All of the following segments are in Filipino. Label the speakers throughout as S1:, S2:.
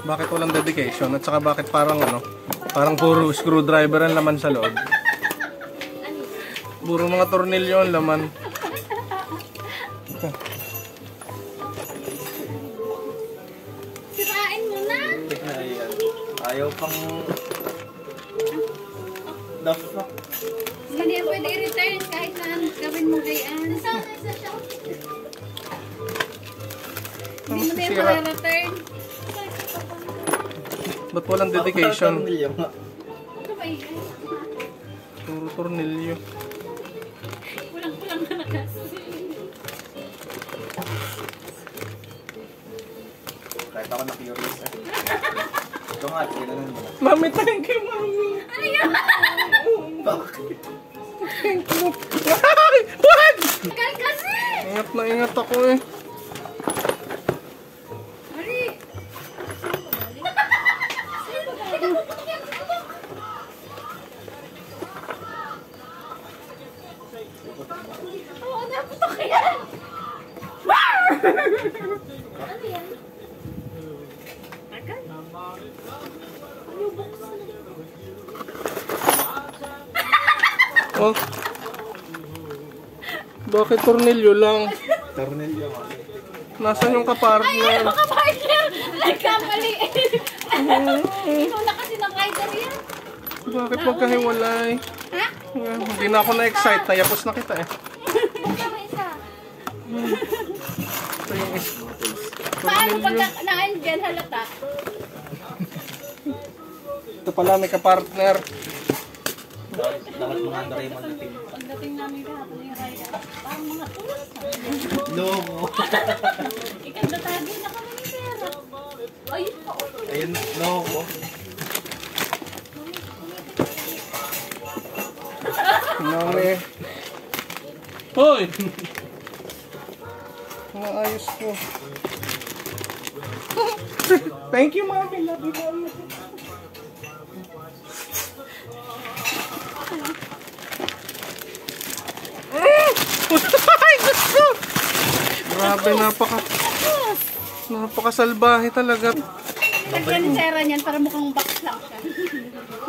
S1: Bakit walang dedication? At saka bakit parang ano? Parang puro screwdriver ang laman sa loob. Puro mga tornilyo ang laman.
S2: Sirain mo na.
S3: Ayaw pang... The fuck?
S2: Hindi pwede i-return kahit na gawin mo gayaan. Hindi mo na yung para-return.
S1: Ba't walang dedication?
S2: Ano ba yun?
S1: Puro tornilyo.
S2: Kulang-kulang na nakas.
S3: Kahit ako na-curious eh. Ito nga, gano'n mo.
S1: Mami, thank you, mami.
S2: Ayaw!
S3: Bakit?
S1: Thank you. What?
S2: Tagal kasi!
S1: Ingat na ingat ako eh.
S2: Mari! Oo, naputok yan! Ano yan? Tagal? Ano buksan?
S1: Oh. Bakit tornilyo lang?
S3: Tornilyo nga.
S1: Nasaan yung kapartner?
S2: Ay, mga partner! Nagkamali! Inuna kasi ng rider yan.
S1: Bakit magkahiwalay?
S2: Ha?
S1: Hindi na ako na-excite. Nayapos na kita eh.
S2: Tama isa.
S1: Ito yung
S2: Paano pag
S1: tornilyo.
S2: naandyan halata?
S1: Ito pala may kapartner.
S3: Lahat mga Doraemon na team.
S2: Pagdating namin kahapon yung rider, parang mga tulos.
S3: Loko.
S2: Ikagdatagin na kami ni Pera. Ayun pa.
S3: Ayun, loko.
S1: Mami. Hoy! Maayos ko. Thank you, mami. Love you, mami. Ay, gusto! Grabe, napakasalbahe talaga.
S2: Lagyan ni Sarah niyan para mukhang box lang siya.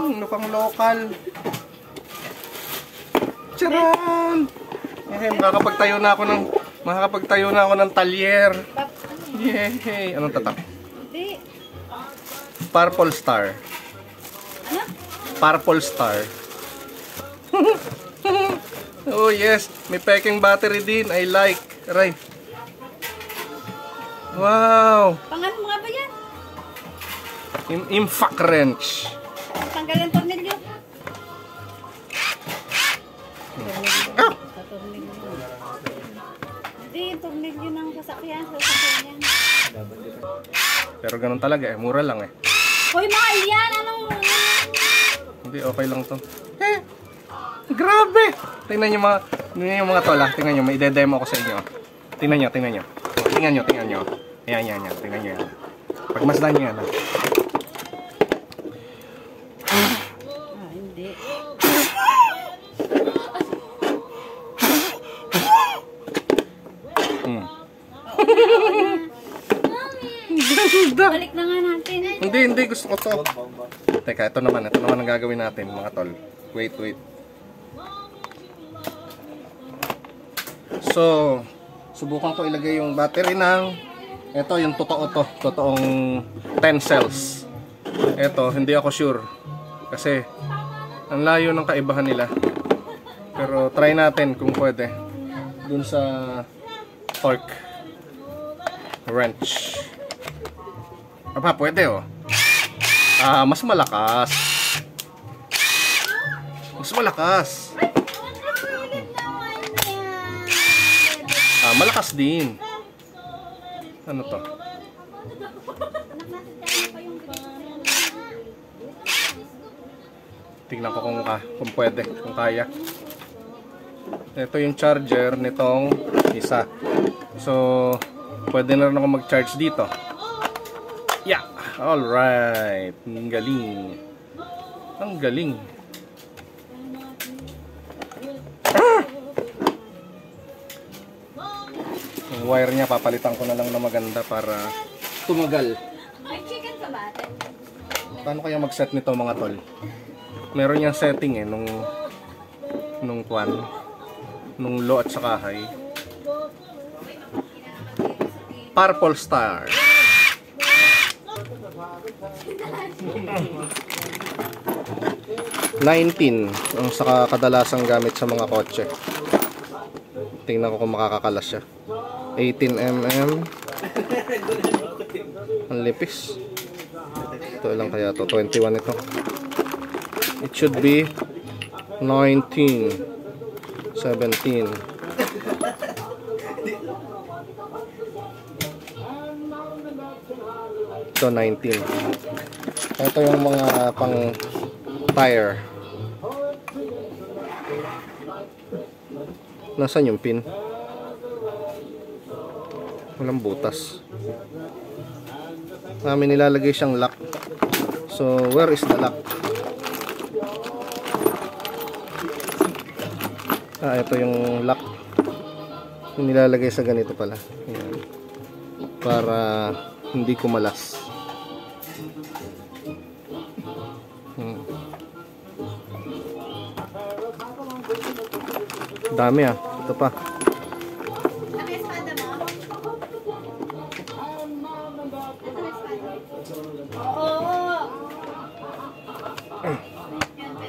S1: Mukhang lokal. Charan! Eh, makakapagtayo na ako ng talyer. Yay! Anong tatak?
S2: Hindi.
S1: Purple Star.
S2: Ano?
S1: Purple Star. Oh yes, may peking battery din. I like. Aray. Wow!
S2: Pangalan mo nga ba yan?
S1: Impact wrench.
S2: Tanggalan tornilyo.
S1: Ah!
S2: Hindi, tornilyo ng sasakyan. Sasakyan yan.
S1: Pero ganun talaga eh. Mura lang eh.
S2: Hoy, mahal yan! Anong...
S1: Hindi, okay lang to. Eh! Grabe! Tingnan nyo mga tola. Tingnan nyo, may ide-demo ko sa inyo. Tingnan nyo. Tingnan nyo. Ayan. Tingnan nyo yan. Pagmasdan nyo yan.
S2: Hindi. Balik na nga natin.
S1: Hindi. Gusto ko to. Teka, ito naman ang gagawin natin, mga tol. Wait. So, subukan ko ilagay yung battery ng ito, yung totoong 10 cells. Ito, hindi ako sure kasi ang layo ng kaibahan nila. Pero try natin kung pwede dun sa torque wrench. Aba, pwede oh. Mas malakas. Malakas din. Ano to? Tingnan ko kung pwede, kung kaya. Ito yung charger nitong isa. So, pwede na rin ako mag-charge dito. Yeah! Alright! Ang galing. Yung wire niya, papalitan ko na lang na maganda para tumagal.
S2: May chicken ka ba?
S1: Paano kaya mag-set nito mga tol? Meron niyang setting eh, nung low at saka high. Purple Star. $19 ang saka kadalasang gamit sa mga kotse. Tingnan ko kung makakakalas siya. 18mm. Ang lipis. Ito lang kaya to, 21 ito. It should be 19, 17. Ito 19. Ito yung mga pang tire. Nasaan yung pin? Walang butas. Namin nilalagay siyang lock. So, where is the lock? Ito yung lock. Yung nilalagay sa ganito pala. Ayan. Para hindi kumalas. Dami ah. Ito pa.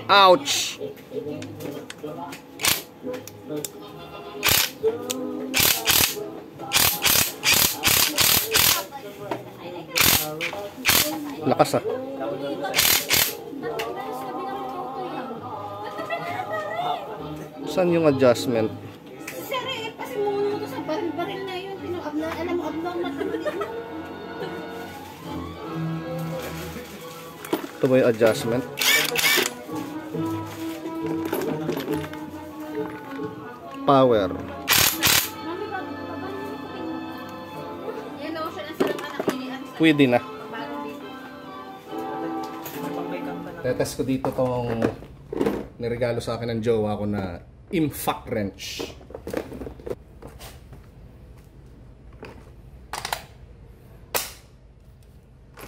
S1: Ouch! Lakas ah. Saan yung adjustment?
S2: Sir, kasi muna mo sa baril-baril na yun. Alam mo, abnormal ka ba dito?
S1: Ito ba yung adjustment? Power. Pwede na. Tetest ko dito tong niregalo sa akin ng jowa ko na impact wrench.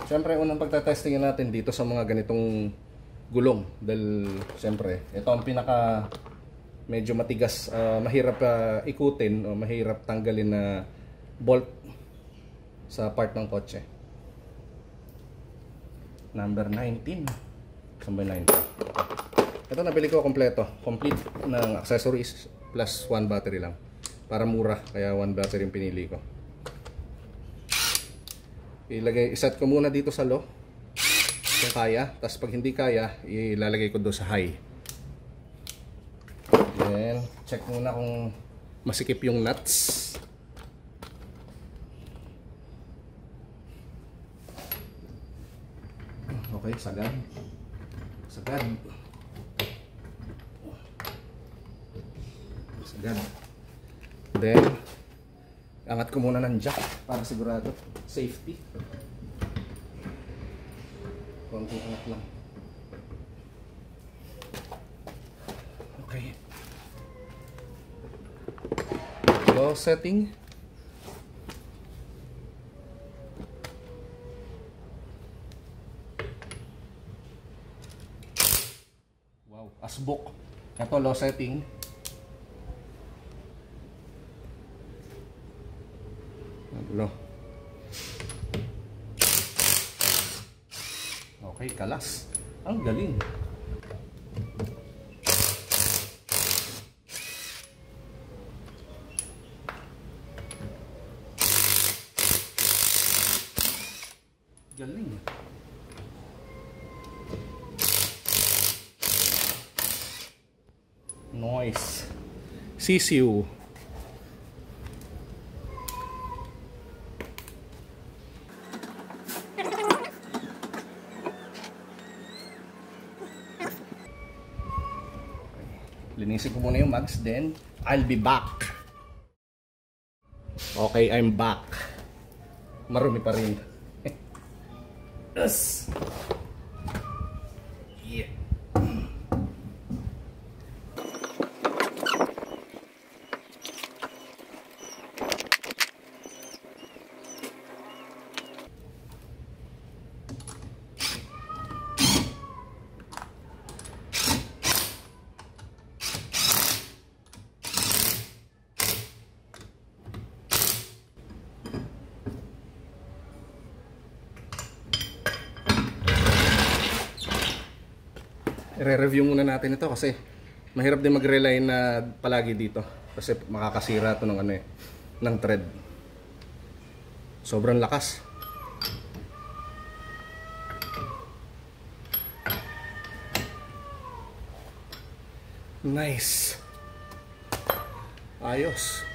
S1: Siyempre, unang pagtatestingin natin dito sa mga ganitong gulong. Dahil, siyempre, ito ang pinaka medyo matigas, mahirap ikutin o mahirap tanggalin na bolt sa part ng kotse. Number 19. Number 19. Ito nabili ko kompleto. Complete ng accessories plus 1 battery lang. Para mura, kaya 1 battery yung pinili ko. Iset ko muna dito sa low kung kaya, tapos pag hindi kaya ilalagay ko doon sa high. Then check muna kung masikip yung nuts. Okay, sagad. Sagad. Sagad. Then angat ko muna ng jack para sigurado safety. Konting angat lang. Okay. Low setting. Wow, asbok. Ito low setting. No. Okay, kalas. Ang galing. Galing. Noise. CCU. Linisin ko muna yung mags, then I'll be back. Okay, I'm back. Marumi pa rin. Yes. Yeah. I-review muna natin ito kasi mahirap din mag-rely na palagi dito kasi makakasira ito ng ano eh, ng thread. Sobrang lakas. Nice. Ayos.